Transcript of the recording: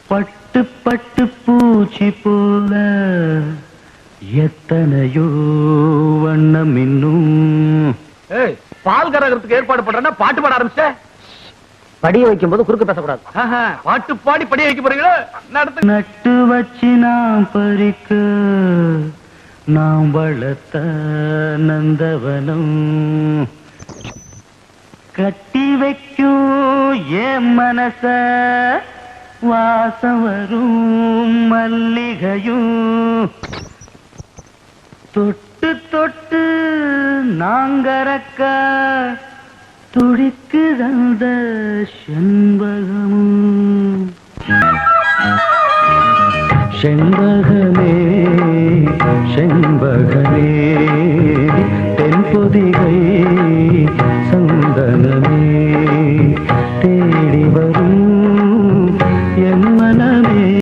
பட்டு பட்டு பூச்சி போல எத்தனையோ வண்ணம் இன்னும். பால் கரகத்துக்கு ஏற்பாடு பண்றேன்னா பாட்டு பாட ஆரம்பிச்ச. படிய வைக்கும் போது குறுக்கு பேசக்கூடாது. பாட்டு பாடி படிய வைக்க போறீங்களா? நட்டு வச்சு நாம் பறிக்க நாம் வளர்த்த நந்தவனம் கட்டி வைக்கும் என் மனச வாசம் வரும் மல்லிகையும் தொட்டு தொட்டு நாங்கறக்க துடிக்கு தந்த செண்பகமும். செண்பகமே செண்பகமே தென்பொதிகை சந்தனமே தேடி வரும் என் மனமே.